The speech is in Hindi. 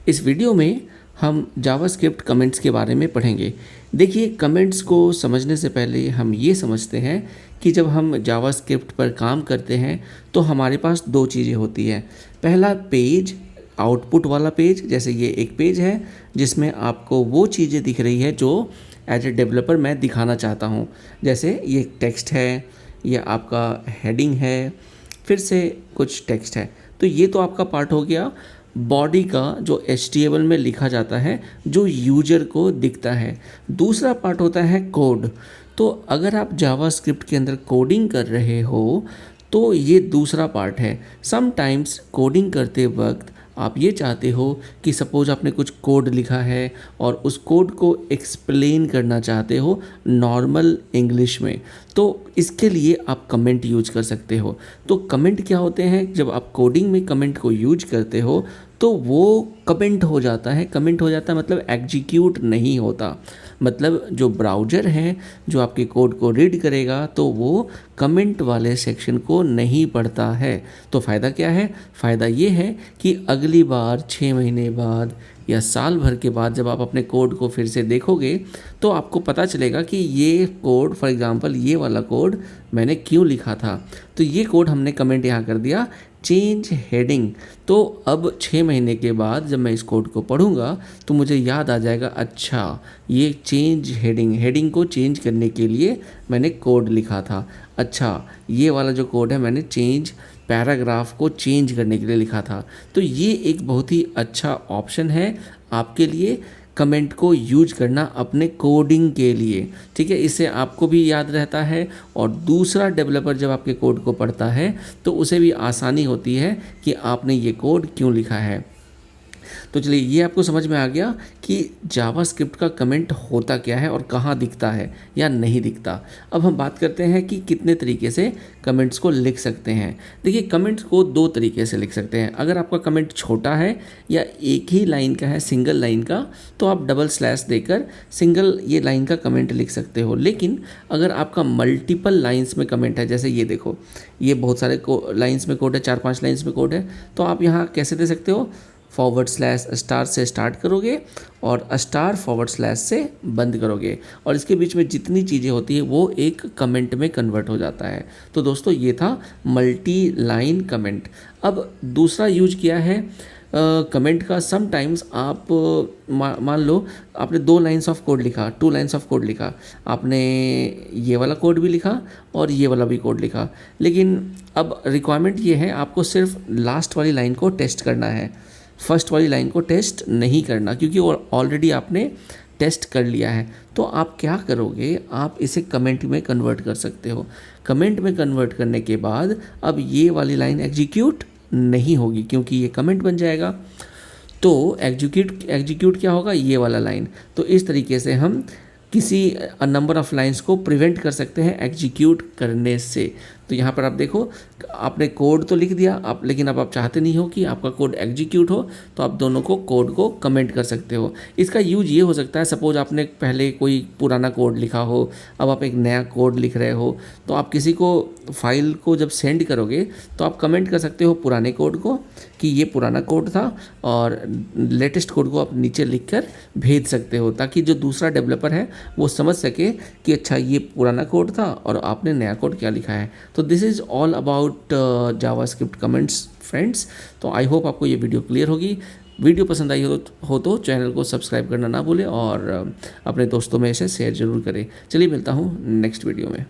इस वीडियो में हम जावास्क्रिप्ट कमेंट्स के बारे में पढ़ेंगे। देखिए, कमेंट्स को समझने से पहले हम ये समझते हैं कि जब हम जावास्क्रिप्ट पर काम करते हैं तो हमारे पास दो चीज़ें होती हैं। पहला पेज, आउटपुट वाला पेज, जैसे ये एक पेज है जिसमें आपको वो चीज़ें दिख रही है जो एज ए डेवलपर मैं दिखाना चाहता हूँ। जैसे ये टेक्स्ट है, ये आपका हेडिंग है, फिर से कुछ टेक्स्ट है। तो ये तो आपका पार्ट हो गया बॉडी का, जो HTML में लिखा जाता है, जो यूजर को दिखता है। दूसरा पार्ट होता है कोड। तो अगर आप जावास्क्रिप्ट के अंदर कोडिंग कर रहे हो तो ये दूसरा पार्ट है। समटाइम्स कोडिंग करते वक्त आप ये चाहते हो कि सपोज आपने कुछ कोड लिखा है और उस कोड को एक्सप्लेन करना चाहते हो नॉर्मल इंग्लिश में, तो इसके लिए आप कमेंट यूज कर सकते हो। तो कमेंट क्या होते हैं? जब आप कोडिंग में कमेंट को यूज करते हो तो वो कमेंट हो जाता है। कमेंट हो जाता है मतलब एग्जीक्यूट नहीं होता। मतलब जो ब्राउज़र है जो आपके कोड को रीड करेगा तो वो कमेंट वाले सेक्शन को नहीं पढ़ता है। तो फ़ायदा क्या है? फ़ायदा ये है कि अगली बार 6 महीने बाद या साल भर के बाद जब आप अपने कोड को फिर से देखोगे तो आपको पता चलेगा कि ये कोड, फॉर एग्ज़ाम्पल ये वाला कोड मैंने क्यों लिखा था। तो ये कोड हमने कमेंट यहाँ कर दिया, चेंज हेडिंग। तो अब 6 महीने के बाद जब मैं इस कोड को पढ़ूंगा तो मुझे याद आ जाएगा, अच्छा ये चेंज हेडिंग को चेंज करने के लिए मैंने कोड लिखा था। अच्छा ये वाला जो कोड है मैंने चेंज पैराग्राफ को चेंज करने के लिए लिखा था। तो ये एक बहुत ही अच्छा ऑप्शन है आपके लिए, कमेंट को यूज करना अपने कोडिंग के लिए। ठीक है, इससे आपको भी याद रहता है और दूसरा डेवलपर जब आपके कोड को पढ़ता है तो उसे भी आसानी होती है कि आपने ये कोड क्यों लिखा है। तो चलिए, ये आपको समझ में आ गया कि जावास्क्रिप्ट का कमेंट होता क्या है और कहाँ दिखता है या नहीं दिखता। अब हम बात करते हैं कि कितने तरीके से कमेंट्स को लिख सकते हैं। देखिए, कमेंट्स को दो तरीके से लिख सकते हैं। अगर आपका कमेंट छोटा है या एक ही लाइन का है, सिंगल लाइन का, तो आप डबल स्लैश देकर सिंगल ये लाइन का कमेंट लिख सकते हो। लेकिन अगर आपका मल्टीपल लाइन्स में कमेंट है, जैसे ये देखो, ये बहुत सारे लाइन्स में कोड है, 4-5 लाइन्स में कोड है, तो आप यहाँ कैसे दे सकते हो? /* से स्टार्ट करोगे और */ से बंद करोगे और इसके बीच में जितनी चीज़ें होती है वो एक कमेंट में कन्वर्ट हो जाता है। तो दोस्तों, ये था मल्टी लाइन कमेंट। अब दूसरा यूज किया है कमेंट का। समटाइम्स आप मान लो आपने 2 लाइन्स ऑफ कोड लिखा, 2 लाइन्स ऑफ कोड लिखा, आपने ये वाला कोड भी लिखा और ये वाला भी कोड लिखा, लेकिन अब रिक्वायरमेंट ये है आपको सिर्फ लास्ट वाली लाइन को टेस्ट करना है, फर्स्ट वाली लाइन को टेस्ट नहीं करना, क्योंकि ऑलरेडी आपने टेस्ट कर लिया है। तो आप क्या करोगे? आप इसे कमेंट में कन्वर्ट कर सकते हो। कमेंट में कन्वर्ट करने के बाद अब ये वाली लाइन एग्जीक्यूट नहीं होगी क्योंकि ये कमेंट बन जाएगा। तो एग्जीक्यूट क्या होगा? ये वाला लाइन। तो इस तरीके से हम किसी नंबर ऑफ लाइंस को प्रिवेंट कर सकते हैं एग्जीक्यूट करने से। तो यहाँ पर आप देखो, आपने कोड तो लिख दिया आप, लेकिन अब आप चाहते नहीं हो कि आपका कोड एग्जीक्यूट हो, तो आप दोनों को कोड को कमेंट कर सकते हो। इसका यूज ये हो सकता है, सपोज आपने पहले कोई पुराना कोड लिखा हो, अब आप एक नया कोड लिख रहे हो, तो आप किसी को फाइल को जब सेंड करोगे तो आप कमेंट कर सकते हो पुराने कोड को कि ये पुराना कोड था, और लेटेस्ट कोड को आप नीचे लिख कर भेज सकते हो, ताकि जो दूसरा डेवलपर है वो समझ सके कि अच्छा ये पुराना कोड था और आपने नया कोड क्या लिखा है। तो this is all about JavaScript comments friends. तो आई होप आपको ये वीडियो क्लियर होगी। वीडियो पसंद आई हो तो चैनल को सब्सक्राइब करना ना भूलें और अपने दोस्तों में इसे शेयर ज़रूर करें। चलिए, मिलता हूँ नेक्स्ट वीडियो में।